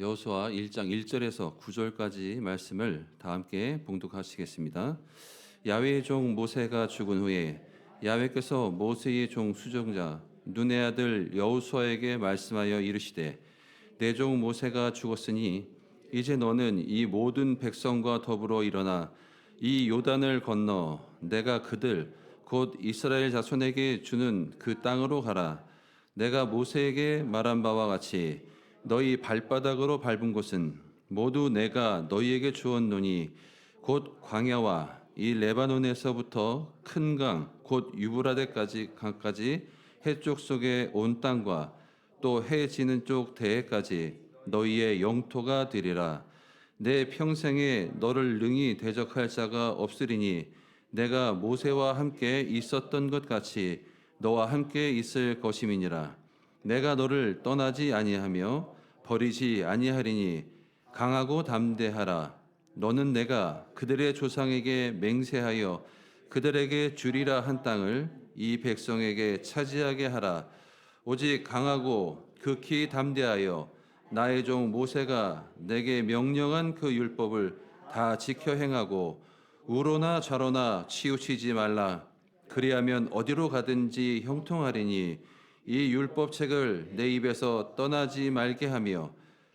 여호수아 1장 1절에서 9절까지 말씀을 다 함께 봉독하시겠습니다. 야훼의 종 모세가 죽은 후에 야훼께서 모세의 종 수종자 눈의 아들 여호수아에게 말씀하여 이르시되 내 종 모세가 죽었으니 이제 너는 이 모든 백성과 더불어 일어나 이 요단을 건너 내가 그들 곧 이스라엘 자손에게 주는 그 땅으로 가라. 내가 모세에게 말한 바와 같이 너희 발바닥으로 밟은 곳은 모두 내가 너희에게 주었노니 곧 광야와 이 레바논에서부터 큰 강 곧 유브라데까지 강까지 해쪽 속의 온 땅과 또 해 지는 쪽 대해까지 너희의 영토가 되리라. 내 평생에 너를 능히 대적할 자가 없으리니 내가 모세와 함께 있었던 것 같이 너와 함께 있을 것임이니라. 내가 너를 떠나지 아니하며 버리지 아니하리니 강하고 담대하라. 너는 내가 그들의 조상에게 맹세하여 그들에게 주리라 한 땅을 이 백성에게 차지하게 하라. 오직 강하고 극히 담대하여 나의 종 모세가 내게 명령한 그 율법을 다 지켜 행하고 우로나 좌로나 치우치지 말라. 그리하면 어디로 가든지 형통하리니 이 율법책을 내 입에서 떠나지 말게 하며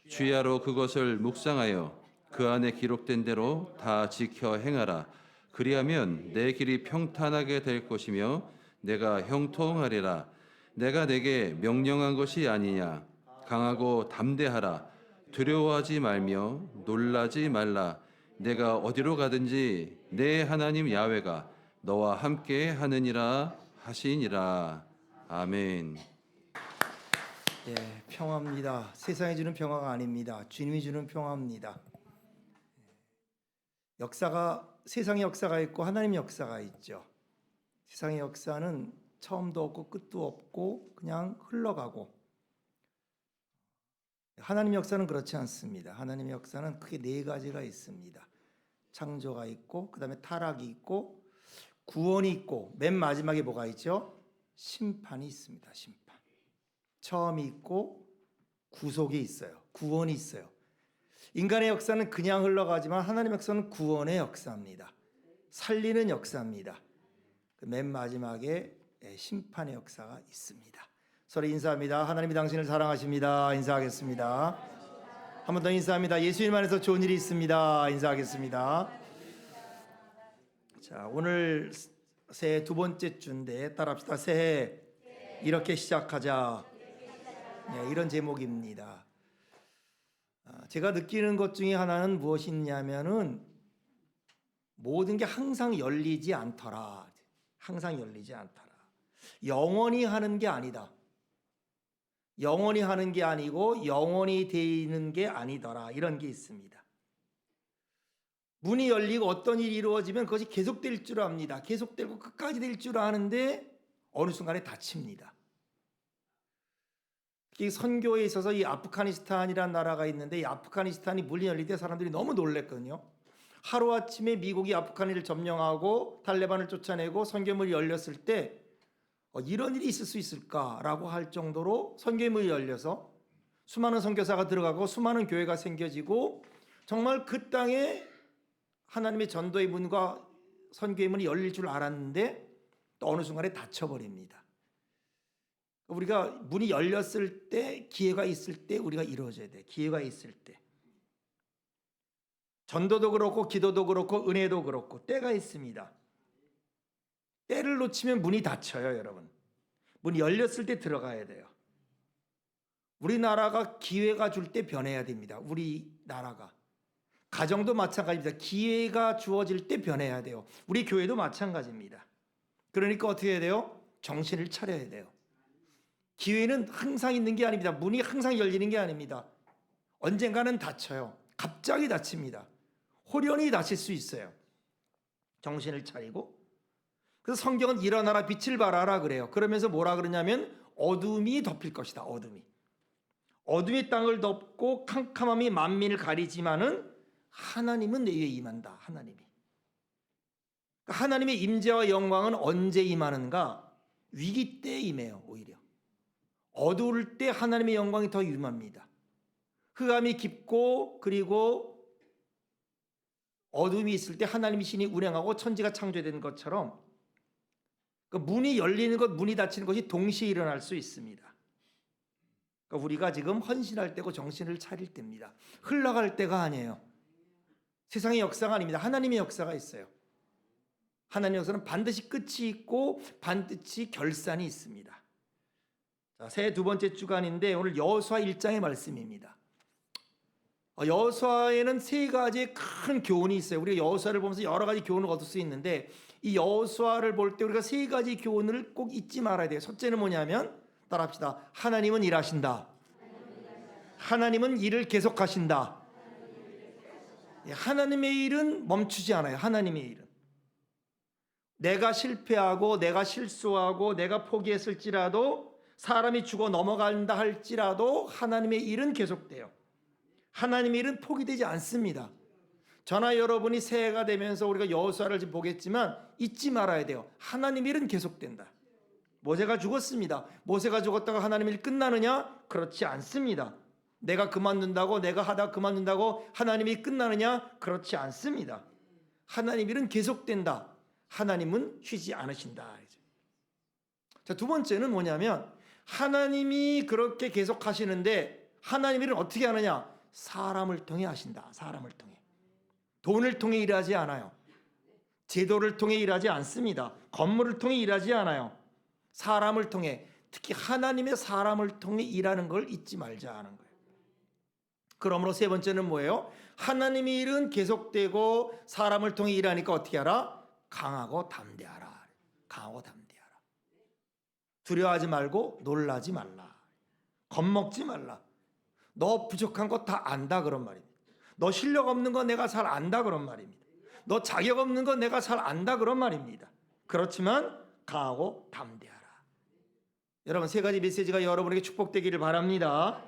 주야로 그것을 묵상하여 그 안에 기록된 대로 다 지켜 행하라. 그리하면 내 길이 평탄하게 될 것이며 내가 형통하리라. 내가 내게 명령한 것이 아니냐. 강하고 담대하라. 두려워하지 말며 놀라지 말라. 내가 어디로 가든지 내 하나님 야훼가 너와 함께 하느니라 하시니라. 아멘. 예, 평화입니다. 세상이 주는 평화가 아닙니다. 주님이 주는 평화입니다. 세상의 역사가 있고 하나님의 역사가 있죠. 세상의 역사는 처음도 없고 끝도 없고 그냥 흘러가고, 하나님의 역사는 그렇지 않습니다. 하나님의 역사는 크게 네 가지가 있습니다. 창조가 있고, 그 다음에 타락이 있고, 구원이 있고, 맨 마지막에 뭐가 있죠? 심판이 있습니다. 심판. 처음이 있고 구속이 있어요. 구원이 있어요. 인간의 역사는 그냥 흘러가지만 하나님의 역사는 구원의 역사입니다. 살리는 역사입니다. 맨 마지막에 심판의 역사가 있습니다. 서로 인사합니다. 하나님이 당신을 사랑하십니다. 인사하겠습니다. 한 번 더 인사합니다. 예수님 안에서 좋은 일이 있습니다. 인사하겠습니다. 자, 오늘 새해 두 번째 주인데 따라합시다. 새해 이렇게 시작하자. 네, 이런 제목입니다. 제가 느끼는 것 중에 하나는 무엇이냐면은 모든 게 항상 열리지 않더라. 항상 열리지 않더라. 영원히 하는 게 아니다. 영원히 하는 게 아니고 영원히 되는 게 아니더라. 이런 게 있습니다. 문이 열리고 어떤 일이 이루어지면 그것이 계속될 줄 압니다. 계속되고 끝까지 될 줄 아는데 어느 순간에 닫힙니다. 이 선교에 있어서 이 아프가니스탄이라는 나라가 있는데, 이 아프가니스탄이 문이 열릴 때 사람들이 너무 놀랐거든요. 하루아침에 미국이 아프가니를 점령하고 탈레반을 쫓아내고 선교문이 열렸을 때 이런 일이 있을 수 있을까라고 할 정도로 선교의 문이 열려서 수많은 선교사가 들어가고 수많은 교회가 생겨지고, 정말 그 땅에 하나님의 전도의 문과 선교의 문이 열릴 줄 알았는데 또 어느 순간에 닫혀버립니다. 우리가 문이 열렸을 때, 기회가 있을 때 우리가 이루어져야 돼. 기회가 있을 때. 전도도 그렇고 기도도 그렇고 은혜도 그렇고 때가 있습니다. 때를 놓치면 문이 닫혀요, 여러분. 문이 열렸을 때 들어가야 돼요. 우리나라가 기회가 줄 때 변해야 됩니다. 우리나라가. 가정도 마찬가지입니다. 기회가 주어질 때 변해야 돼요. 우리 교회도 마찬가지입니다. 그러니까 어떻게 해야 돼요? 정신을 차려야 돼요. 기회는 항상 있는 게 아닙니다. 문이 항상 열리는 게 아닙니다. 언젠가는 닫혀요. 갑자기 닫힙니다. 호련히 닫힐 수 있어요. 정신을 차리고. 그래서 성경은 일어나라 빛을 발하라 그래요. 그러면서 뭐라 그러냐면 어둠이 덮일 것이다. 어둠이 땅을 덮고 캄캄함이 만민을 가리지만은 하나님은 내 위에 임한다. 하나님의 임재와 영광은 언제 임하는가? 위기 때 임해요. 오히려 어두울 때 하나님의 영광이 더 임합니다. 흑암이 깊고 그리고 어둠이 있을 때 하나님의 신이 운행하고 천지가 창조된 것처럼 그 문이 열리는 것, 문이 닫히는 것이 동시에 일어날 수 있습니다. 그러니까 우리가 지금 헌신할 때고 정신을 차릴 때입니다. 흘러갈 때가 아니에요. 세상의 역사가 아닙니다. 하나님의 역사가 있어요. 하나님의 역사는 반드시 끝이 있고 반드시 결산이 있습니다. 자, 새해 두 번째 주간인데 오늘 여호수아 1장의 말씀입니다. 여호수아에는 세 가지의 큰 교훈이 있어요. 우리가 여호수아를 보면서 여러 가지 교훈을 얻을 수 있는데 이 여호수아를 볼 때 우리가 세 가지 교훈을 꼭 잊지 말아야 돼요. 첫째는 뭐냐면 따라합시다. 하나님은 일하신다. 하나님은 일을 계속하신다. 하나님의 일은 멈추지 않아요. 하나님의 일은. 내가 실패하고 내가 실수하고 내가 포기했을지라도 사람이 죽어 넘어간다 할지라도 하나님의 일은 계속돼요. 하나님의 일은 포기되지 않습니다. 저나 여러분이 새해가 되면서 우리가 여호수아를 지금 보겠지만 잊지 말아야 돼요. 하나님의 일은 계속된다. 모세가 죽었습니다. 모세가 죽었다가 하나님의 일 끝나느냐? 그렇지 않습니다. 내가 그만둔다고 내가 하다 그만둔다고 하나님이 끝나느냐? 그렇지 않습니다. 하나님의 일은 계속된다. 하나님은 쉬지 않으신다. 자, 두 번째는 뭐냐면 하나님이 그렇게 계속 하시는데 하나님의 일은 어떻게 하느냐? 사람을 통해 하신다. 사람을 통해. 돈을 통해 일하지 않아요. 제도를 통해 일하지 않습니다. 건물을 통해 일하지 않아요. 사람을 통해, 특히 하나님의 사람을 통해 일하는 걸 잊지 말자 하는 거예요. 그러므로 세 번째는 뭐예요? 하나님의 일은 계속되고 사람을 통해 일하니까 어떻게 하라? 강하고 담대하라. 강하고 담대하라. 두려워하지 말고 놀라지 말라. 겁먹지 말라. 너 부족한 거 다 안다 그런 말입니다. 너 실력 없는 거 내가 잘 안다 그런 말입니다. 너 자격 없는 거 내가 잘 안다 그런 말입니다. 그렇지만 강하고 담대하라. 여러분 세 가지 메시지가 여러분에게 축복되기를 바랍니다.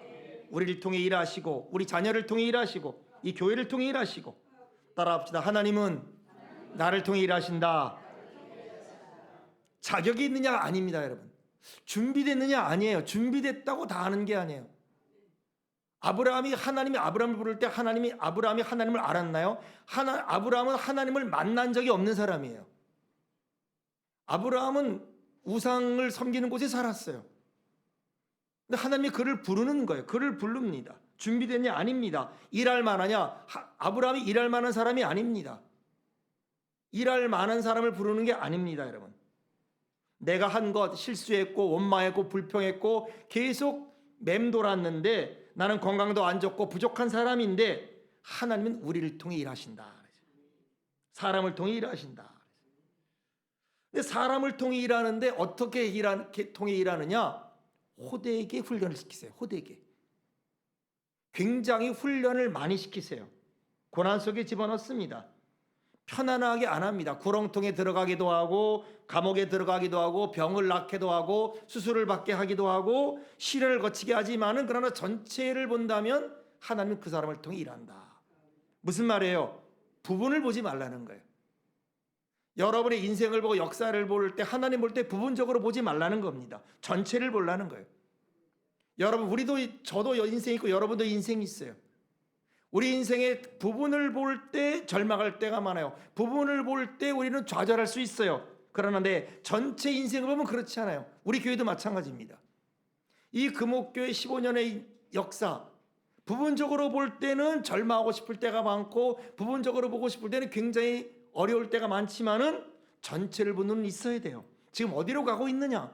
우리를 통해 일하시고 우리 자녀를 통해 일하시고 이 교회를 통해 일하시고 따라합시다. 하나님은 나를 통해 일하신다. 자격이 있느냐 아닙니다. 여러분 준비됐느냐 아니에요. 준비됐다고 다 하는 게 아니에요. 하나님이 아브라함을 부를 때 아브라함이 하나님을 알았나요? 아브라함은 하나님을 만난 적이 없는 사람이에요. 아브라함은 우상을 섬기는 곳에 살았어요. 근데 하나님이 그를 부르는 거예요. 그를 부릅니다. 준비됐냐? 아닙니다. 일할 만하냐? 아브라함이 일할 만한 사람이 아닙니다. 일할 만한 사람을 부르는 게 아닙니다, 여러분. 내가 한 것 실수했고 원망했고 불평했고 계속 맴돌았는데 나는 건강도 안 좋고 부족한 사람인데 하나님은 우리를 통해 일하신다. 사람을 통해 일하신다. 근데 사람을 통해 일하는데 어떻게 통해 일하느냐? 호되게 훈련을 시키세요. 호되게. 굉장히 훈련을 많이 시키세요. 고난 속에 집어넣습니다. 편안하게 안 합니다. 구렁통에 들어가기도 하고 감옥에 들어가기도 하고 병을 낳기도 하고 수술을 받게 하기도 하고 시련을 거치게 하지만은 그러나 전체를 본다면 하나님은 그 사람을 통해 일한다. 무슨 말이에요? 부분을 보지 말라는 거예요. 여러분의 인생을 보고 역사를 볼 때 하나님 볼 때 부분적으로 보지 말라는 겁니다. 전체를 보라는 거예요. 여러분 저도 인생이 있고 여러분도 인생이 있어요. 우리 인생의 부분을 볼 때 절망할 때가 많아요. 부분을 볼 때 우리는 좌절할 수 있어요. 그러나 내 전체 인생을 보면 그렇지 않아요. 우리 교회도 마찬가지입니다. 이 금옥교회 15년의 역사 부분적으로 볼 때는 절망하고 싶을 때가 많고 부분적으로 보고 싶을 때는 굉장히 어려울 때가 많지만은 전체를 보는 눈은 있어야 돼요. 지금 어디로 가고 있느냐?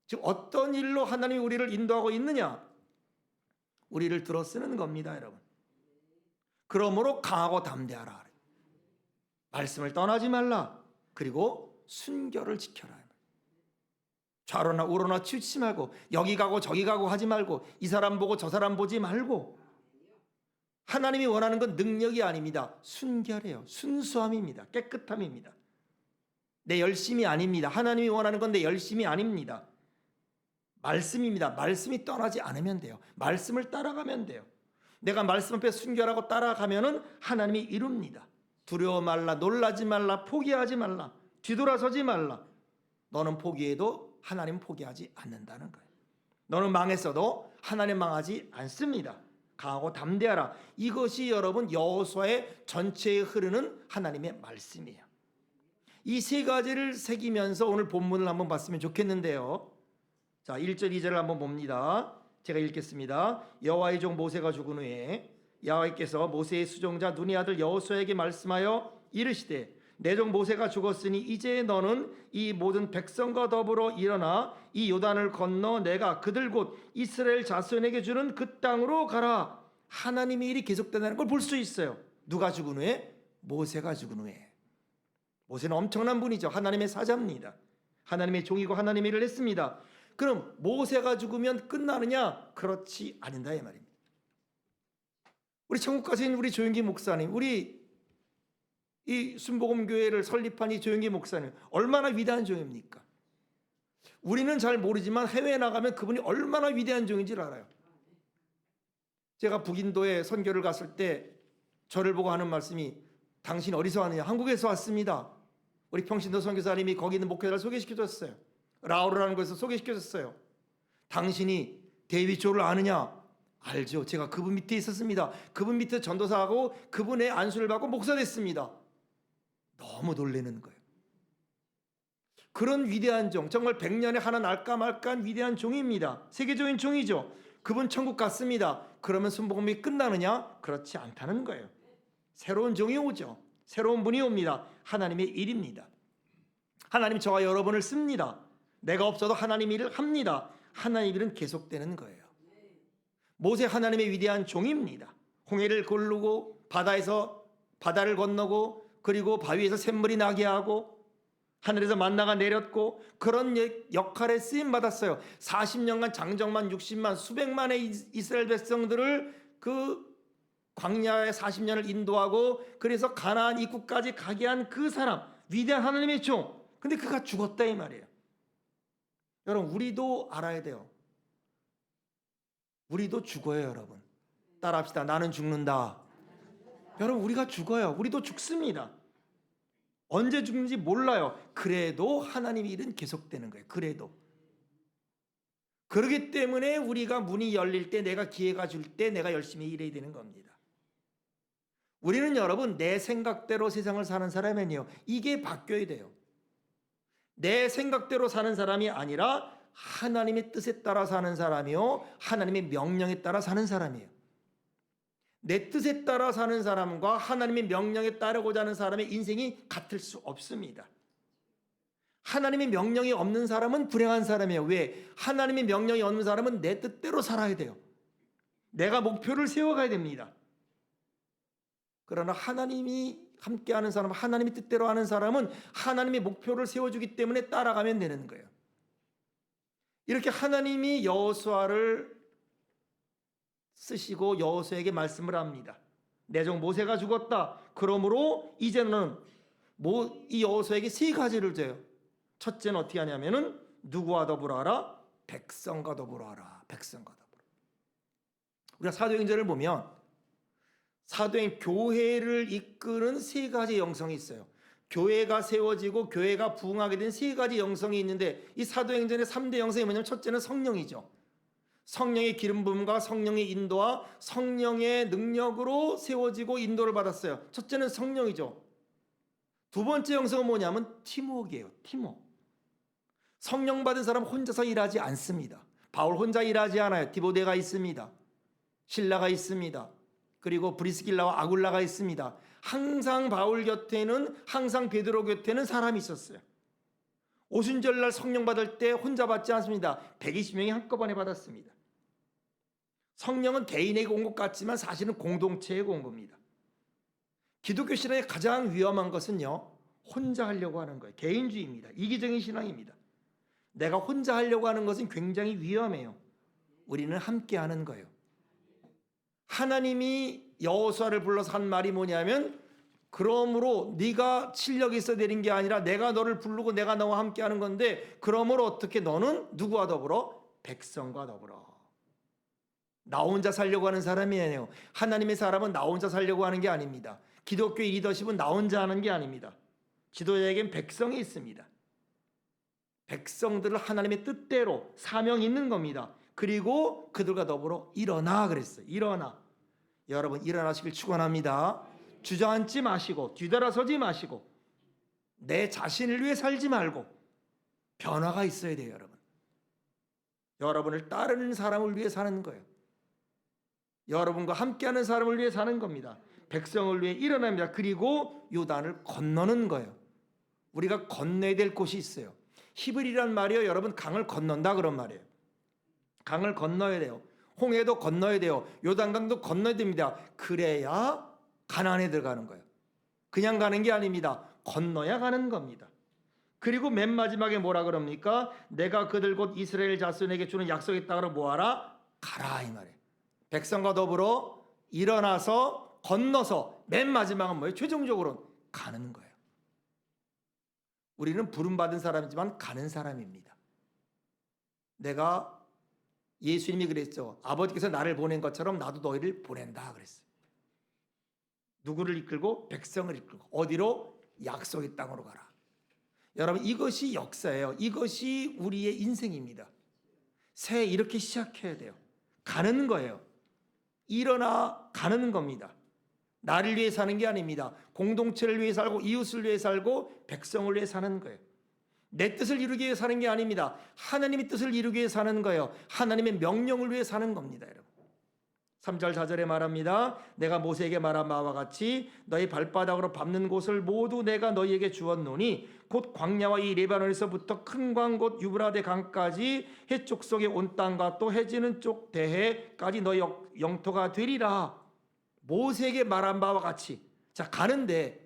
지금 어떤 일로 하나님이 우리를 인도하고 있느냐? 우리를 들어 쓰는 겁니다, 여러분. 그러므로 강하고 담대하라. 말씀을 떠나지 말라. 그리고 순결을 지켜라. 좌로나 우로나 치우치지 말고 여기 가고 저기 가고 하지 말고 이 사람 보고 저 사람 보지 말고 하나님이 원하는 건 능력이 아닙니다. 순결이에요. 순수함입니다. 깨끗함입니다. 내 열심이 아닙니다. 하나님이 원하는 건 내 열심이 아닙니다. 말씀입니다. 말씀이 떠나지 않으면 돼요. 말씀을 따라가면 돼요. 내가 말씀 앞에 순결하고 따라가면은 하나님이 이룹니다. 두려워 말라, 놀라지 말라, 포기하지 말라, 뒤돌아서지 말라. 너는 포기해도 하나님 포기하지 않는다는 거예요. 너는 망했어도 하나님 망하지 않습니다. 강하고 담대하라. 이것이 여러분 여호수아의 전체에 흐르는 하나님의 말씀이에요. 이 세 가지를 새기면서 오늘 본문을 한번 봤으면 좋겠는데요. 자, 1절 2절을 한번 봅니다. 제가 읽겠습니다. 여호와의 종 모세가 죽은 후에 여호와께서 모세의 수종자 눈의 아들 여호수아에게 말씀하여 이르시되 내 종 모세가 죽었으니 이제 너는 이 모든 백성과 더불어 일어나 이 요단을 건너 내가 그들 곧 이스라엘 자손에게 주는 그 땅으로 가라. 하나님의 일이 계속된다는 걸 볼 수 있어요. 누가 죽은 후에? 모세가 죽은 후에. 모세는 엄청난 분이죠. 하나님의 사자입니다. 하나님의 종이고 하나님의 일을 했습니다. 그럼 모세가 죽으면 끝나느냐? 그렇지 않는다 이 말입니다. 우리 천국 가신 우리 조영기 목사님, 우리 이 순복음교회를 설립한 이 조영기 목사님 얼마나 위대한 종입니까? 우리는 잘 모르지만 해외에 나가면 그분이 얼마나 위대한 종인지를 알아요. 제가 북인도에 선교를 갔을 때 저를 보고 하는 말씀이 당신 어디서 왔느냐? 한국에서 왔습니다. 우리 평신도 선교사님이 거기 있는 목회자를 소개시켜줬어요. 라오르라는 곳에서 소개시켜줬어요. 당신이 데이빗 조를 아느냐? 알죠. 제가 그분 밑에 있었습니다. 그분 밑에 전도사하고 그분의 안수를 받고 목사 됐습니다. 너무 놀라는 거예요. 그런 위대한 종, 정말 100년에 하나 날까 말까한 위대한 종입니다. 세계적인 종이죠. 그분 천국 갔습니다. 그러면 순복음이 끝나느냐? 그렇지 않다는 거예요. 새로운 종이 오죠. 새로운 분이 옵니다. 하나님의 일입니다. 하나님 저와 여러분을 씁니다. 내가 없어도 하나님 일을 합니다. 하나님 일은 계속되는 거예요. 모세 하나님의 위대한 종입니다. 홍해를 고르고 바다에서 바다를 건너고 그리고 바위에서 샘물이 나게 하고 하늘에서 만나가 내렸고 그런 역할에 쓰임 받았어요. 40년간 장정만 60만 수백만의 이스라엘 백성들을 그 광야에 40년을 인도하고 그래서 가나안 입구까지 가게 한 그 사람, 위대한 하나님의 종. 근데 그가 죽었다 이 말이에요. 여러분 우리도 알아야 돼요. 우리도 죽어요 여러분. 따라합시다. 나는 죽는다. 여러분 우리가 죽어요. 우리도 죽습니다. 언제 죽는지 몰라요. 그래도 하나님의 일은 계속되는 거예요. 그래도. 그렇기 때문에 우리가 문이 열릴 때 내가 기회가 줄 때 내가 열심히 일해야 되는 겁니다. 우리는 여러분 내 생각대로 세상을 사는 사람이 아니에요. 이게 바뀌어야 돼요. 내 생각대로 사는 사람이 아니라 하나님의 뜻에 따라 사는 사람이요. 하나님의 명령에 따라 사는 사람이에요. 내 뜻에 따라 사는 사람과 하나님의 명령에 따르고자 하는 사람의 인생이 같을 수 없습니다. 하나님의 명령이 없는 사람은 불행한 사람이에요. 왜? 하나님의 명령이 없는 사람은 내 뜻대로 살아야 돼요. 내가 목표를 세워가야 됩니다. 그러나 하나님이 함께하는 사람, 하나님의 뜻대로 하는 사람은 하나님의 목표를 세워주기 때문에 따라가면 되는 거예요. 이렇게 하나님이 여호수아를 쓰시고 여호수아에게 말씀을 합니다. 내 종 모세가 죽었다. 그러므로 이제는 이 여호수아에게 세 가지를 줘요. 첫째는 어떻게 하냐면은 누구와 더불어 하라? 백성과 더불어 하라. 백성과 더불어. 우리가 사도행전을 보면 사도행 교회를 이끄는 세 가지 영성이 있어요. 교회가 세워지고 교회가 부흥하게 된 세 가지 영성이 있는데 이 사도행전의 3대 영성이 뭐냐면 첫째는 성령이죠. 성령의 기름 부음과 성령의 인도와 성령의 능력으로 세워지고 인도를 받았어요. 첫째는 성령이죠. 두 번째 영성은 뭐냐면 팀워크예요. 팀워크. 성령 받은 사람 혼자서 일하지 않습니다. 바울 혼자 일하지 않아요. 디모데가 있습니다. 실라가 있습니다. 그리고 브리스길라와 아굴라가 있습니다. 항상 바울 곁에는 항상 베드로 곁에는 사람이 있었어요. 오순절날 성령 받을 때 혼자 받지 않습니다. 120명이 한꺼번에 받았습니다. 성령은 개인에게 온 것 같지만 사실은 공동체에게 온 겁니다. 기독교 신앙의 가장 위험한 것은요, 혼자 하려고 하는 거예요. 개인주의입니다. 이기적인 신앙입니다. 내가 혼자 하려고 하는 것은 굉장히 위험해요. 우리는 함께 하는 거예요. 하나님이 여호수아를 불러서 한 말이 뭐냐면, 그러므로 네가 실력이 있어 내린 게 아니라 내가 너를 부르고 내가 너와 함께 하는 건데, 그러므로 어떻게 너는 누구와 더불어? 백성과 더불어. 나 혼자 살려고 하는 사람이 아니에요. 하나님의 사람은 나 혼자 살려고 하는 게 아닙니다. 기독교의 리더십은 나 혼자 하는 게 아닙니다. 지도자에겐 백성이 있습니다. 백성들을 하나님의 뜻대로 사명이 있는 겁니다. 그리고 그들과 더불어 일어나 그랬어요. 일어나. 여러분 일어나시길 축원합니다. 주저앉지 마시고 뒤돌아서지 마시고 내 자신을 위해 살지 말고 변화가 있어야 돼요, 여러분. 여러분을 따르는 사람을 위해 사는 거예요. 여러분과 함께하는 사람을 위해 사는 겁니다. 백성을 위해 일어납니다. 그리고 요단을 건너는 거예요. 우리가 건너야 될 곳이 있어요. 히브리란 말이요, 여러분 강을 건넌다 그런 말이에요. 강을 건너야 돼요. 홍해도 건너야 돼요. 요단강도 건너야 됩니다. 그래야 가나안에 들어가는 거예요. 그냥 가는 게 아닙니다. 건너야 가는 겁니다. 그리고 맨 마지막에 뭐라 그럽니까? 내가 그들 곧 이스라엘 자손에게 주는 약속의 땅으로 뭐하라? 가라 이 말이에요. 백성과 더불어 일어나서 건너서 맨 마지막은 뭐예요? 최종적으로 가는 거예요. 우리는 부름받은 사람이지만 가는 사람입니다. 내가 예수님이 그랬죠. 아버지께서 나를 보낸 것처럼 나도 너희를 보낸다 그랬어요. 누구를 이끌고? 백성을 이끌고. 어디로? 약속의 땅으로 가라. 여러분 이것이 역사예요. 이것이 우리의 인생입니다. 새해 이렇게 시작해야 돼요. 가는 거예요. 일어나 가는 겁니다. 나를 위해 사는 게 아닙니다. 공동체를 위해 살고 이웃을 위해 살고 백성을 위해 사는 거예요. 내 뜻을 이루기 위해 사는 게 아닙니다. 하나님의 뜻을 이루기 위해 사는 거예요. 하나님의 명령을 위해 사는 겁니다, 여러분. 3절 4절에 말합니다. 내가 모세에게 말한 바와 같이 너희 발바닥으로 밟는 곳을 모두 내가 너희에게 주었노니 곧 광야와 이 레바논에서부터 큰 광 곧 유브라데 강까지 해쪽 속에 온 땅과 또 해지는 쪽 대해까지 너희 영토가 되리라. 모세에게 말한 바와 같이. 자, 가는데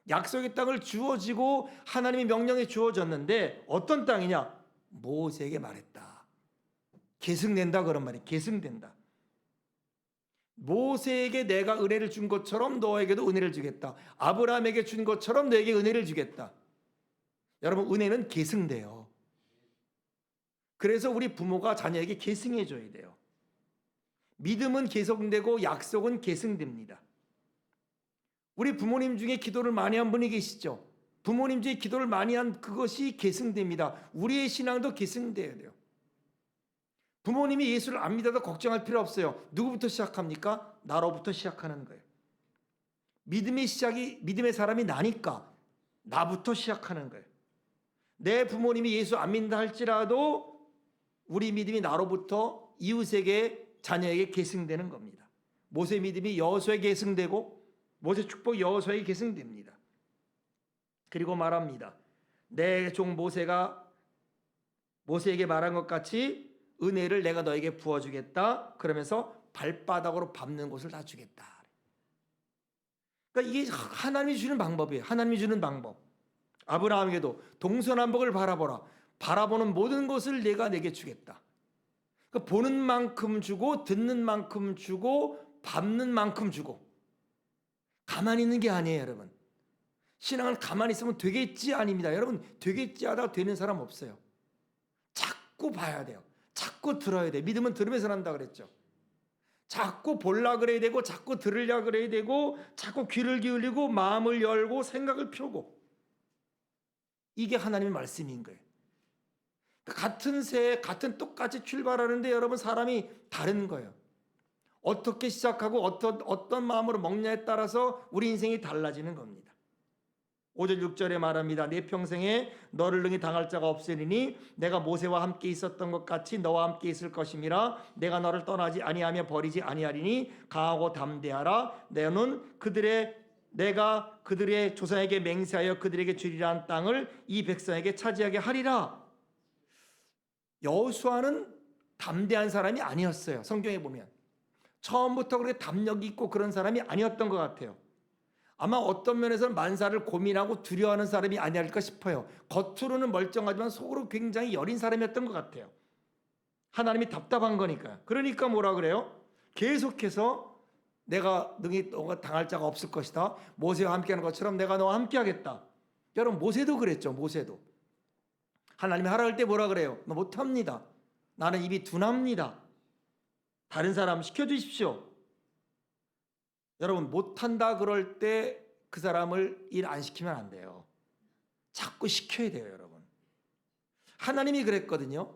약속의 땅을 주어지고 하나님의 명령에 주어졌는데 어떤 땅이냐? 모세에게 말했다. 계승된다 그런 말이에요. 계승된다. 모세에게 내가 은혜를 준 것처럼 너에게도 은혜를 주겠다. 아브라함에게 준 것처럼 너에게 은혜를 주겠다. 여러분 은혜는 계승돼요. 그래서 우리 부모가 자녀에게 계승해 줘야 돼요. 믿음은 계승되고 약속은 계승됩니다. 우리 부모님 중에 기도를 많이 한 분이 계시죠. 부모님 중에 기도를 많이 한 그것이 계승됩니다. 우리의 신앙도 계승돼야 돼요. 부모님이 예수를 안 믿어도 걱정할 필요 없어요. 누구부터 시작합니까? 나로부터 시작하는 거예요. 믿음의 시작이 믿음의 사람이 나니까 나부터 시작하는 거예요. 내 부모님이 예수 안 믿는다 할지라도 우리 믿음이 나로부터 이웃에게 자녀에게 계승되는 겁니다. 모세 믿음이 여호수아에게 계승되고 모세 축복 여호수아에게 계승됩니다. 그리고 말합니다. 내 종 모세가 모세에게 말한 것 같이 은혜를 내가 너에게 부어주겠다. 그러면서 발바닥으로 밟는 곳을 다 주겠다. 그러니까 이게 하나님이 주는 방법이에요. 하나님이 주는 방법. 아브라함에게도 동서남북을 바라보라. 바라보는 모든 것을 내가 내게 주겠다. 그러니까 보는 만큼 주고 듣는 만큼 주고 밟는 만큼 주고. 가만히 있는 게 아니에요, 여러분. 신앙은 가만히 있으면 되겠지 아닙니다. 여러분 되겠지 하다가 되는 사람 없어요. 자꾸 봐야 돼요. 자꾸 들어야 돼. 믿음은 들으면서 난다 그랬죠. 자꾸 볼라 그래야 되고 자꾸 들으려 그래야 되고 자꾸 귀를 기울이고 마음을 열고 생각을 펴고 이게 하나님의 말씀인 거예요. 같은 새해 같은 똑같이 출발하는데 여러분 사람이 다른 거예요. 어떻게 시작하고 어떤 마음으로 먹냐에 따라서 우리 인생이 달라지는 겁니다. 5절 6절에 말합니다. 내 평생에 너를 능히 당할 자가 없으리니 내가 모세와 함께 있었던 것 같이 너와 함께 있을 것임이라. 내가 너를 떠나지 아니하며 버리지 아니하리니 강하고 담대하라. 내가 그들의 조상에게 맹세하여 그들에게 주리라 한 땅을 이 백성에게 차지하게 하리라. 여호수아는 담대한 사람이 아니었어요. 성경에 보면 처음부터 그렇게 담력이 있고 그런 사람이 아니었던 것 같아요. 아마 어떤 면에서는 만사를 고민하고 두려워하는 사람이 아니랄까 싶어요. 겉으로는 멀쩡하지만 속으로 굉장히 여린 사람이었던 것 같아요. 하나님이 답답한 거니까요. 그러니까 뭐라 그래요? 계속해서 내가 능히 너가 당할 자가 없을 것이다. 모세와 함께하는 것처럼 내가 너와 함께하겠다. 여러분 모세도 그랬죠. 모세도. 하나님이 하라 할 때 뭐라 그래요? 너 못합니다. 나는 입이 둔합니다. 다른 사람 시켜주십시오. 여러분 못한다 그럴 때 그 사람을 일 안 시키면 안 돼요. 자꾸 시켜야 돼요, 여러분. 하나님이 그랬거든요.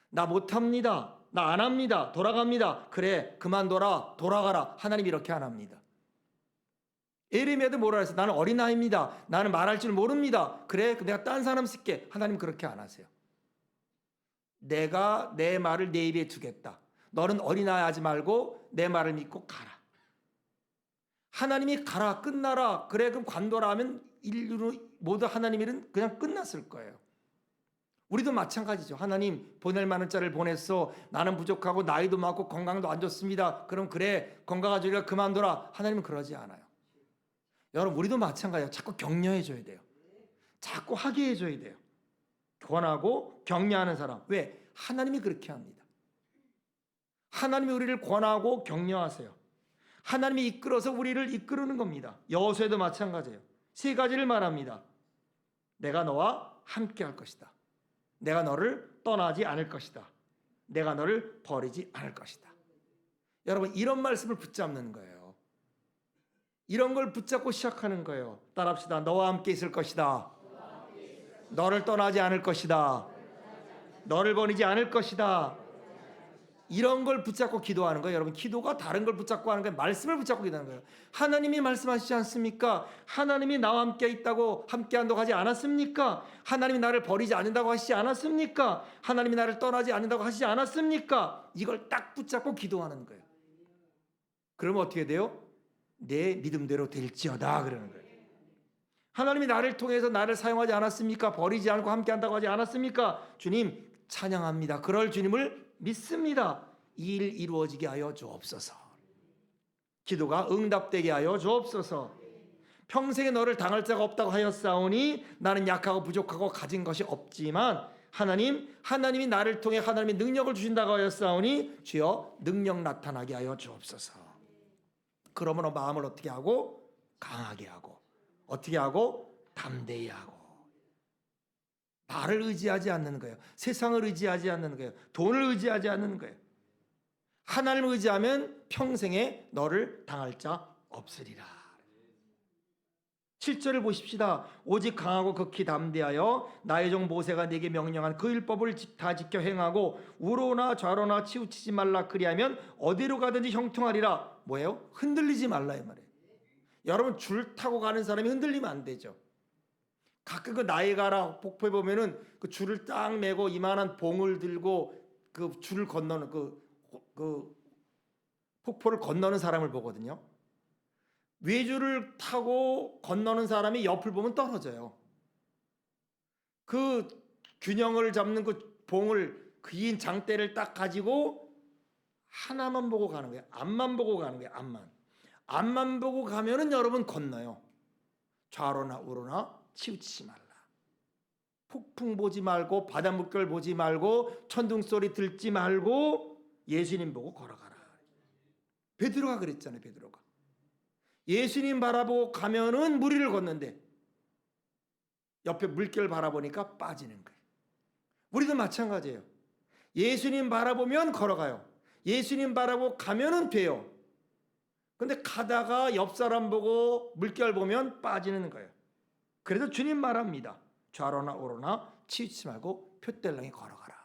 나 못합니다. 나 안 합니다. 돌아갑니다. 그래, 그만둬라. 돌아가라. 하나님 이렇게 안 합니다. 에레미야도 뭐라 했어요? 나는 어린아이입니다. 나는 말할 줄 모릅니다. 그래, 내가 딴 사람 쓸게. 하나님 그렇게 안 하세요. 내가 내 말을 내 입에 두겠다. 너는 어린아이 하지 말고 내 말을 믿고 가라. 하나님이 가라, 끝나라. 그래, 그럼 관둬라 하면 인류로 모두 하나님 일은 그냥 끝났을 거예요. 우리도 마찬가지죠. 하나님 보낼 만한 자를 보냈어. 나는 부족하고 나이도 많고 건강도 안 좋습니다. 그럼 그래, 건강하지라 그만둬라. 하나님은 그러지 않아요. 여러분, 우리도 마찬가지예요. 자꾸 격려해 줘야 돼요. 자꾸 하게 해줘야 돼요. 권하고 격려하는 사람. 왜? 하나님이 그렇게 합니다. 하나님이 우리를 권하고 격려하세요. 하나님이 이끌어서 우리를 이끄는 겁니다. 여호수아도 마찬가지예요. 세 가지를 말합니다. 내가 너와 함께 할 것이다. 내가 너를 떠나지 않을 것이다. 내가 너를 버리지 않을 것이다. 여러분, 이런 말씀을 붙잡는 거예요. 이런 걸 붙잡고 시작하는 거예요. 따라합시다. 너와 함께 있을 것이다. 너를 떠나지 않을 것이다. 너를 버리지 않을 것이다. 이런 걸 붙잡고 기도하는 거예요. 여러분, 기도가 다른 걸 붙잡고 하는 거예요. 말씀을 붙잡고 기도하는 거예요. 하나님이 말씀하시지 않습니까? 하나님이 나와 함께 있다고, 함께 한다고 하지 않았습니까? 하나님이 나를 버리지 않는다고 하시지 않았습니까? 하나님이 나를 떠나지 않는다고 하시지 않았습니까? 이걸 딱 붙잡고 기도하는 거예요. 그러면 어떻게 돼요? 내 믿음대로 될지어다 그러는 거예요. 하나님이 나를 통해서 나를 사용하지 않았습니까? 버리지 않고 함께 한다고 하지 않았습니까? 주님 찬양합니다. 그럴 주님을 믿습니다. 이 일 이루어지게 하여 주옵소서. 기도가 응답되게 하여 주옵소서. 평생에 너를 당할 자가 없다고 하였사오니 나는 약하고 부족하고 가진 것이 없지만 하나님이 나를 통해 하나님의 능력을 주신다고 하였사오니 주여 능력 나타나게 하여 주옵소서. 그러므로 마음을 어떻게 하고? 강하게 하고. 어떻게 하고? 담대히 하고. 나를 의지하지 않는 거예요. 세상을 의지하지 않는 거예요. 돈을 의지하지 않는 거예요. 하나님을 의지하면 평생에 너를 당할 자 없으리라. 7절을 보십시다. 오직 강하고 극히 담대하여 나의 종 모세가 내게 명령한 그 율법을 다 지켜 행하고 우로나 좌로나 치우치지 말라. 그리하면 어디로 가든지 형통하리라. 뭐예요? 흔들리지 말라 이 말이에요. 여러분, 줄 타고 가는 사람이 흔들리면 안 되죠. 가끔 그 나이가라 폭포에 보면은 그 줄을 딱 메고 이만한 봉을 들고 그 줄을 건너는 그 폭포를 건너는 사람을 보거든요. 외줄을 타고 건너는 사람이 옆을 보면 떨어져요. 그 균형을 잡는 그 봉을, 긴 장대를 딱 가지고 하나만 보고 가는 거예요. 앞만 보고 가는 거예요. 앞만 보고 가면은 여러분 건너요. 좌로나 우로나 치우치지 말라. 폭풍 보지 말고 바다 물결 보지 말고 천둥 소리 들지 말고 예수님 보고 걸어가라. 베드로가 그랬잖아요. 베드로가 예수님 바라보고 가면은 무리를 걷는데 옆에 물결 바라보니까 빠지는 거예요. 우리도 마찬가지예요. 예수님 바라보면 걸어가요. 예수님 바라보고 가면은 돼요. 근데 가다가 옆 사람 보고 물결 보면 빠지는 거예요. 그래서 주님 말합니다. 좌로나 우로나 치우치지 말고 표대랑에 걸어가라.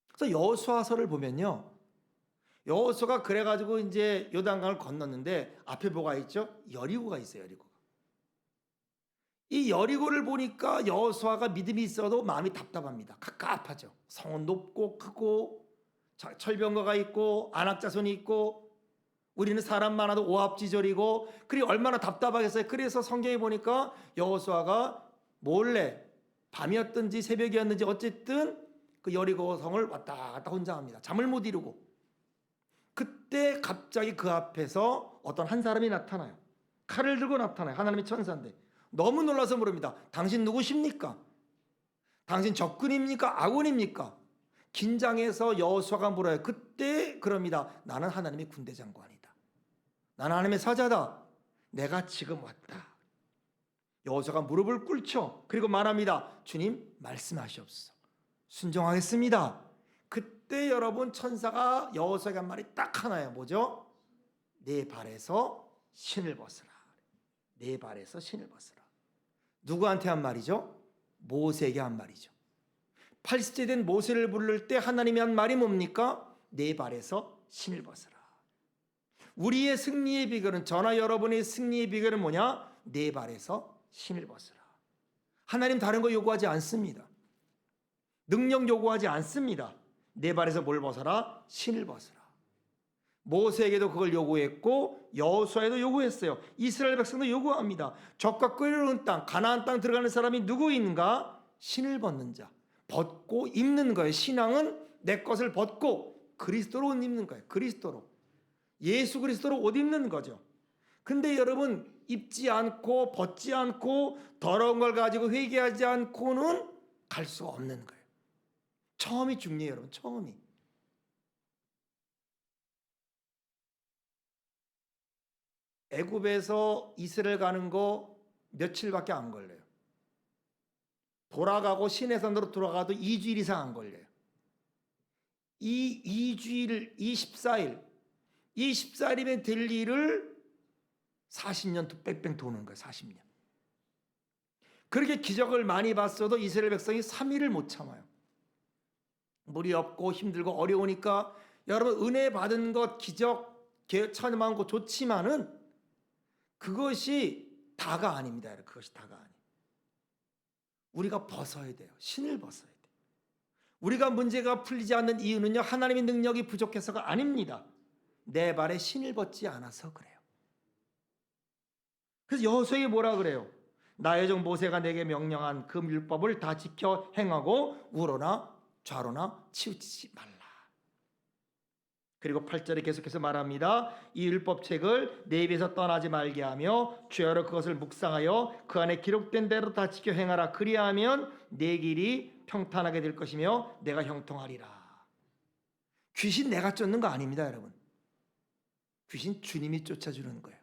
그래서 여호수아서를 보면요, 여호수아가 그래가지고 이제 요단강을 건넜는데 앞에 뭐가 있죠? 여리고가 있어요. 여리고가. 이 여리고를 보니까 여호수아가 믿음이 있어도 마음이 답답합니다. 갑갑하죠. 성은 높고 크고 철병거가 있고 안악자손이 있고 우리는 사람 많아도 오합지졸이고 그리 얼마나 답답하겠어요. 그래서 성경에 보니까 여호수아가 몰래 밤이었든지 새벽이었는지 어쨌든 그 여리고 성을 왔다 갔다 혼자 합니다. 잠을 못 이루고. 그때 갑자기 그 앞에서 어떤 한 사람이 나타나요. 칼을 들고 나타나요. 하나님의 천사인데 너무 놀라서 물습니다. 당신 누구십니까? 당신 적군입니까? 아군입니까? 긴장해서 여호수아가 물어요. 그때 그럽니다. 나는 하나님의 군대 장관이다. 나는 하나님의 사자다. 내가 지금 왔다. 여호수아가 무릎을 꿇죠. 그리고 말합니다. 주님 말씀하시옵소서. 순종하겠습니다. 그때 여러분 천사가 여호수아에게 한 말이 딱 하나예요. 뭐죠? 내 발에서 신을 벗으라. 내 발에서 신을 벗으라. 누구한테 한 말이죠? 모세에게 한 말이죠. 80세 된 모세를 부를 때 하나님이 한 말이 뭡니까? 내 발에서 신을 벗어라. 우리의 승리의 비결은, 저나 여러분의 승리의 비결은 뭐냐? 내 발에서 신을 벗어라. 하나님 다른 거 요구하지 않습니다. 능력 요구하지 않습니다. 내 발에서 뭘 벗어라? 신을 벗어라. 모세에게도 그걸 요구했고 여호수아에도 요구했어요. 이스라엘 백성도 요구합니다. 적과 끓이는 땅, 가나안 땅 들어가는 사람이 누구인가? 신을 벗는 자. 벗고 입는 거예요. 신앙은 내 것을 벗고 그리스도로 옷 입는 거예요. 그리스도로. 예수 그리스도로 옷 입는 거죠. 근데 여러분, 입지 않고 벗지 않고 더러운 걸 가지고 회개하지 않고는 갈 수가 없는 거예요. 처음이 중요해요, 여러분. 처음이. 애굽에서 이스라엘 가는 거 며칠밖에 안 걸려요. 돌아가고 시내산으로 돌아가도 2주일 이상 안 걸려요. 이 2주일, 24일, 이 14일이면 될 일을 40년 뺑뺑 도는 거예요. 40년. 그렇게 기적을 많이 봤어도 이스라엘 백성이 3일을 못 참아요. 물이 없고 힘들고 어려우니까 여러분, 은혜 받은 것, 기적, 천만한 것 좋지만은 그것이 다가 아닙니다. 여러분. 그것이 다가 아니에요. 우리가 벗어야 돼요. 신을 벗어야 돼요. 우리가 문제가 풀리지 않는 이유는요, 하나님의 능력이 부족해서가 아닙니다. 내 발에 신을 벗지 않아서 그래요. 그래서 여호수아에게 뭐라 그래요? 나의 종 모세가 내게 명령한 그 율법을 다 지켜 행하고 우로나 좌로나 치우치지 말라. 그리고 8절에 계속해서 말합니다. 이 율법책을 내 입에서 떠나지 말게 하며 주야로 그것을 묵상하여 그 안에 기록된 대로 다 지켜 행하라. 그리하면 내 길이 평탄하게 될 것이며 내가 형통하리라. 귀신 내가 쫓는 거 아닙니다, 여러분. 귀신 주님이 쫓아주는 거예요.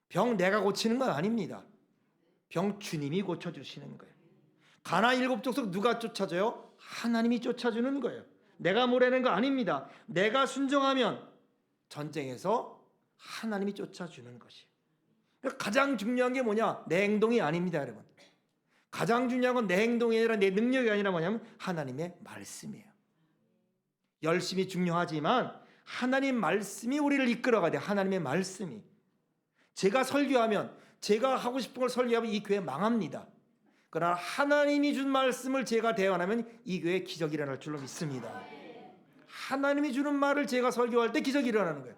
병 내가 고치는 건 아닙니다. 병 주님이 고쳐주시는 거예요. 가나 7족속 누가 쫓아줘요? 하나님이 쫓아주는 거예요. 내가 뭐라는 거 아닙니다. 내가 순종하면 전쟁에서 하나님이 쫓아주는 것이에요. 가장 중요한 게 뭐냐? 내 행동이 아닙니다, 여러분. 가장 중요한 건 내 행동이 아니라 내 능력이 아니라 뭐냐면 하나님의 말씀이에요. 열심히 중요하지만 하나님 말씀이 우리를 이끌어가야 돼요. 하나님의 말씀이. 제가 설교하면, 제가 하고 싶은 걸 설교하면 이 교회 망합니다. 그러나 하나님이 준 말씀을 제가 대언하면 이 교회에 기적이 일어날 줄로 믿습니다. 하나님이 주는 말을 제가 설교할 때 기적이 일어나는 거예요.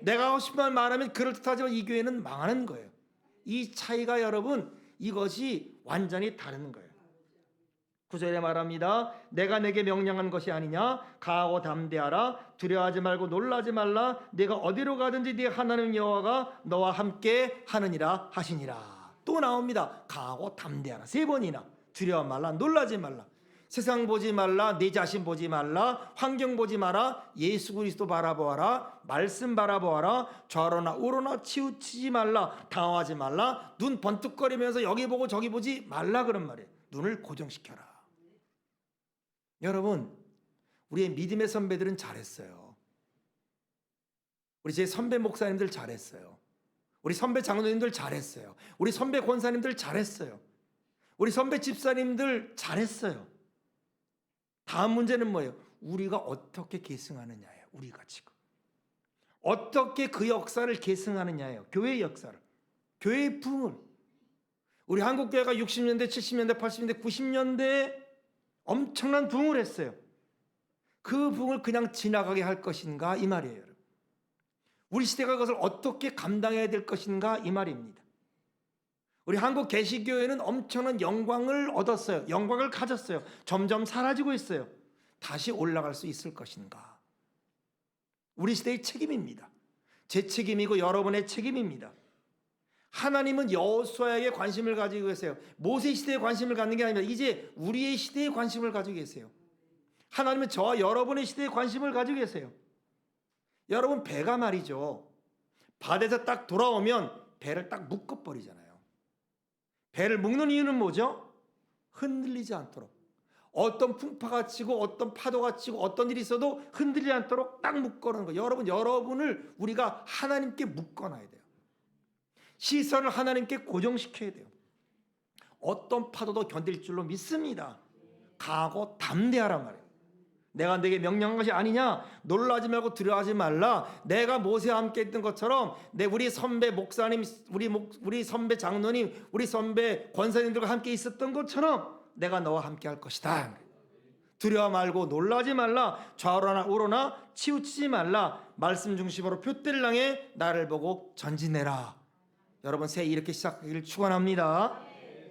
내가 하고 싶은 말 말하면 그럴듯하지만 이 교회는 망하는 거예요. 이 차이가 여러분, 이것이 완전히 다른 거예요. 9절에 말합니다. 내가 내게 명령한 것이 아니냐? 가하고 담대하라. 두려워하지 말고 놀라지 말라. 내가 어디로 가든지 네 하나님 여호와가 너와 함께 하느니라 하시니라. 또 나옵니다. 가하고 담대하라. 3번이나. 두려워 말라. 놀라지 말라. 세상 보지 말라. 내 자신 보지 말라. 환경 보지 마라. 예수 그리스도 바라보아라. 말씀 바라보아라. 좌로나 우로나 치우치지 말라. 당황하지 말라. 눈 번뜩거리면서 여기 보고 저기 보지 말라 그런 말이에요. 눈을 고정시켜라. 여러분, 우리의 믿음의 선배들은 잘했어요. 우리 제 선배 목사님들 잘했어요. 우리 선배 장로님들 잘했어요. 우리 선배 권사님들 잘했어요. 우리 선배 집사님들 잘했어요. 다음 문제는 뭐예요? 우리가 어떻게 계승하느냐예요. 우리가 지금 어떻게 그 역사를 계승하느냐예요. 교회의 역사를, 교회의 부흥을. 우리 한국교회가 60년대, 70년대, 80년대, 90년대에 엄청난 부흥을 했어요. 그 부흥을 그냥 지나가게 할 것인가 이 말이에요. 여러분. 우리 시대가 그것을 어떻게 감당해야 될 것인가 이 말입니다. 우리 한국 개시교회는 엄청난 영광을 얻었어요. 영광을 가졌어요. 점점 사라지고 있어요. 다시 올라갈 수 있을 것인가? 우리 시대의 책임입니다. 제 책임이고 여러분의 책임입니다. 하나님은 여호수아에게 관심을 가지고 계세요. 모세 시대에 관심을 갖는 게 아닙니다. 이제 우리의 시대에 관심을 가지고 계세요. 하나님은 저와 여러분의 시대에 관심을 가지고 계세요. 여러분, 배가 말이죠. 바다에서 딱 돌아오면 배를 딱 묶어버리잖아요. 배를 묶는 이유는 뭐죠? 흔들리지 않도록. 어떤 풍파가 치고 어떤 파도가 치고 어떤 일이 있어도 흔들리지 않도록 딱 묶어놓은 거예요. 여러분을 우리가 하나님께 묶어놔야 돼요. 시선을 하나님께 고정시켜야 돼요. 어떤 파도도 견딜 줄로 믿습니다. 강하고 담대하란 말이에요. 내가 내게 명령한 것이 아니냐? 놀라지 말고 두려워하지 말라. 내가 모세와 함께 했던 것처럼 우리 선배 목사님, 우리 선배 장로님, 우리 선배 권사님들과 함께 있었던 것처럼 내가 너와 함께 할 것이다. 두려워 말고 놀라지 말라. 좌우로나 우로나 치우치지 말라. 말씀 중심으로 표대를 향해 나를 보고 전진해라. 여러분 새해 이렇게 시작하기를 축원합니다.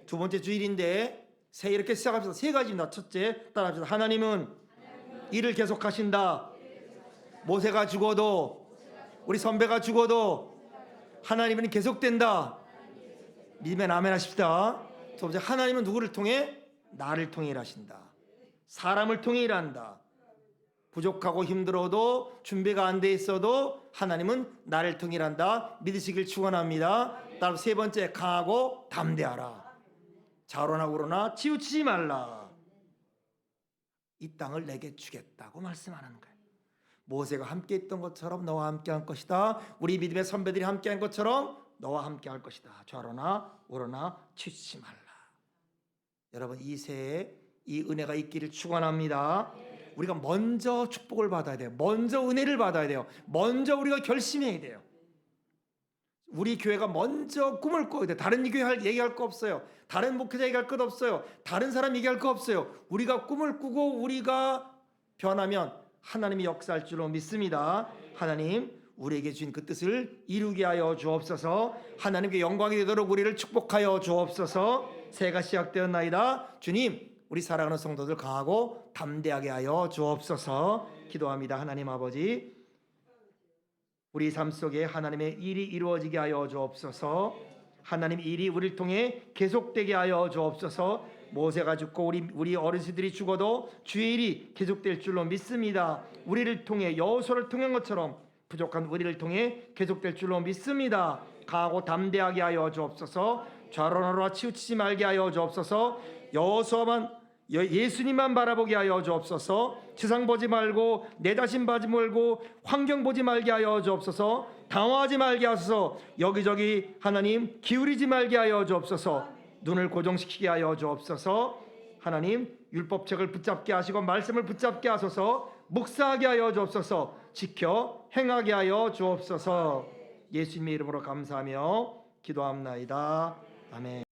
두 번째 주일인데 새해 이렇게 시작합시다. 세 가지입니다. 첫째, 따라합시다. 하나님은 일을 계속하신다. 모세가 죽어도, 우리 선배가 죽어도 하나님은 계속된다. 믿으면 아멘 하십시다. 두 번째, 하나님은 누구를 통해? 나를 통해 일하신다. 사람을 통해 일한다. 부족하고 힘들어도 준비가 안 돼 있어도 하나님은 나를 통해 일한다. 믿으시길 축원합니다. 다음 세 번째, 강하고 담대하라. 좌우로나 우로나 치우치지 말라. 이 땅을 내게 주겠다고 말씀하는 거예요. 모세가 함께 했던 것처럼 너와 함께 할 것이다. 우리 믿음의 선배들이 함께 한 것처럼 너와 함께 할 것이다. 좌우로나 우로나 치우치지 말라. 여러분 이 새해 이 은혜가 있기를 축원합니다. 우리가 먼저 축복을 받아야 돼요. 먼저 은혜를 받아야 돼요. 먼저 우리가 결심해야 돼요. 우리 교회가 먼저 꿈을 꿔야 돼요. 다른 교회 얘기할 거 없어요. 다른 목회자 얘기할 것 없어요. 다른 사람 얘기할 거 없어요. 우리가 꿈을 꾸고 우리가 변하면 하나님이 역사할 줄로 믿습니다. 하나님 우리에게 주신 그 뜻을 이루게 하여 주옵소서. 하나님께 영광이 되도록 우리를 축복하여 주옵소서. 새해가 시작되었나이다. 주님 우리 사랑하는 성도들 강하고 담대하게 하여 주옵소서. 기도합니다. 하나님 아버지 우리 삶 속에 하나님의 일이 이루어지게 하여 주옵소서. 하나님 일이 우리를 통해 계속되게 하여 주옵소서. 모세가 죽고 우리 어르신들이 죽어도 주의 일이 계속될 줄로 믿습니다. 우리를 통해 여호수아를 통한 것처럼 부족한 우리를 통해 계속될 줄로 믿습니다. 강하고 담대하게 하여 주옵소서. 좌로나로나 치우치지 말게 하여 주옵소서. 여호수아만 예수님만 바라보게 하여 주옵소서. 세상 보지 말고 내 자신 보지 말고 환경 보지 말게 하여 주옵소서. 당황하지 말게 하소서. 여기저기 하나님 기울이지 말게 하여 주옵소서. 눈을 고정시키게 하여 주옵소서. 하나님 율법책을 붙잡게 하시고 말씀을 붙잡게 하소서. 묵상하게 하여 주옵소서. 지켜 행하게 하여 주옵소서. 예수님의 이름으로 감사하며 기도합나이다. 아멘.